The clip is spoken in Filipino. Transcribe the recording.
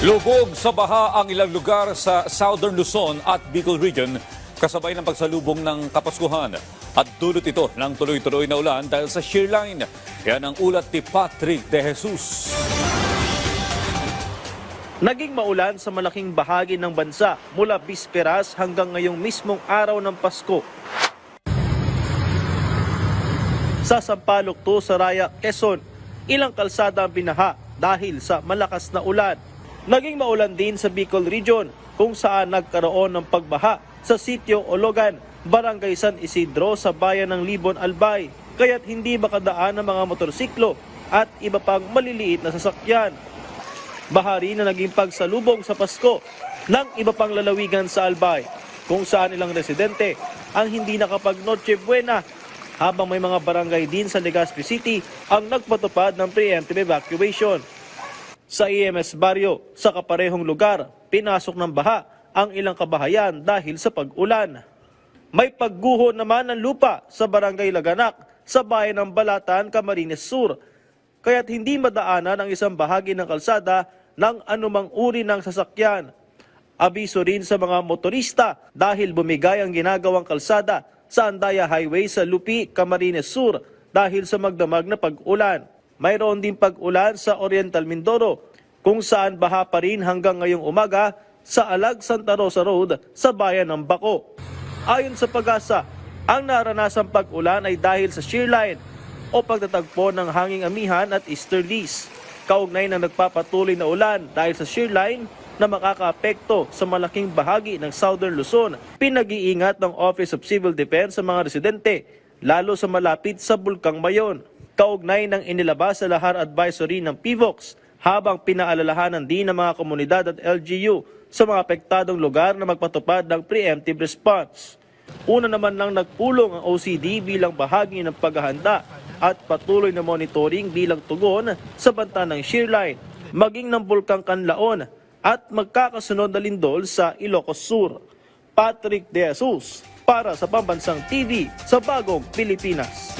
Lubog sa baha ang ilang lugar sa Southern Luzon at Bicol Region kasabay ng pagsalubong ng Kapaskuhan. At dulot ito ng tuloy-tuloy na ulan dahil sa shear line. Yan ang ulat ni Patrick De Jesus. Naging maulan sa malaking bahagi ng bansa mula bisperas hanggang ngayong mismong araw ng Pasko. Sa Sampaloc to Saraya, Quezon, ilang kalsada ang binaha dahil sa malakas na ulan. Naging maulan din sa Bicol Region kung saan nagkaroon ng pagbaha sa sitio Ologan, Barangay San Isidro sa bayan ng Libon, Albay, kaya't hindi makadaan ng mga motorsiklo at iba pang maliliit na sasakyan. Bahari na naging pagsalubong sa Pasko ng iba pang lalawigan sa Albay, kung saan ilang residente ang hindi nakapag Noche Buena, habang may mga barangay din sa Legazpi City ang nagpatupad ng preemptive evacuation. Sa EMS Barrio, sa kaparehong lugar, pinasok ng baha ang ilang kabahayan dahil sa pag-ulan. May pagguho naman ng lupa sa Barangay Laganak sa bayan ng Balatan, Camarines Sur, kaya't hindi madaanan ang isang bahagi ng kalsada ng anumang uri ng sasakyan. Abiso rin sa mga motorista dahil bumigay ang ginagawang kalsada sa Andaya Highway sa Lupi, Camarines Sur dahil sa magdamag na pag-ulan. Mayroon din pag-ulan sa Oriental Mindoro kung saan baha pa rin hanggang ngayong umaga sa Alag Santa Rosa Road sa bayan ng Baco. Ayon sa Pag-asa, ang naranasang pag-ulan ay dahil sa shear line o pagtatagpo ng hanging amihan at easterlies. Kaugnay ng nagpapatuloy na ulan dahil sa shear line na makakaapekto sa malaking bahagi ng Southern Luzon, pinag-iingat ng Office of Civil Defense sa mga residente, lalo sa malapit sa Bulkang Mayon. Kaugnay ng inilabas sa lahar advisory ng PIVOX, habang pinaalalahanan din ng mga komunidad at LGU sa mga apektadong lugar na magpatupad ng preemptive response. Una naman lang nagpulong ang OCD bilang bahagi ng paghahanda at patuloy na monitoring bilang tugon sa banta ng shear line, maging ng Bulkang Kanlaon at magkakasunod na lindol sa Ilocos Sur. Patrick De Jesus para sa Pambansang TV sa Bagong Pilipinas.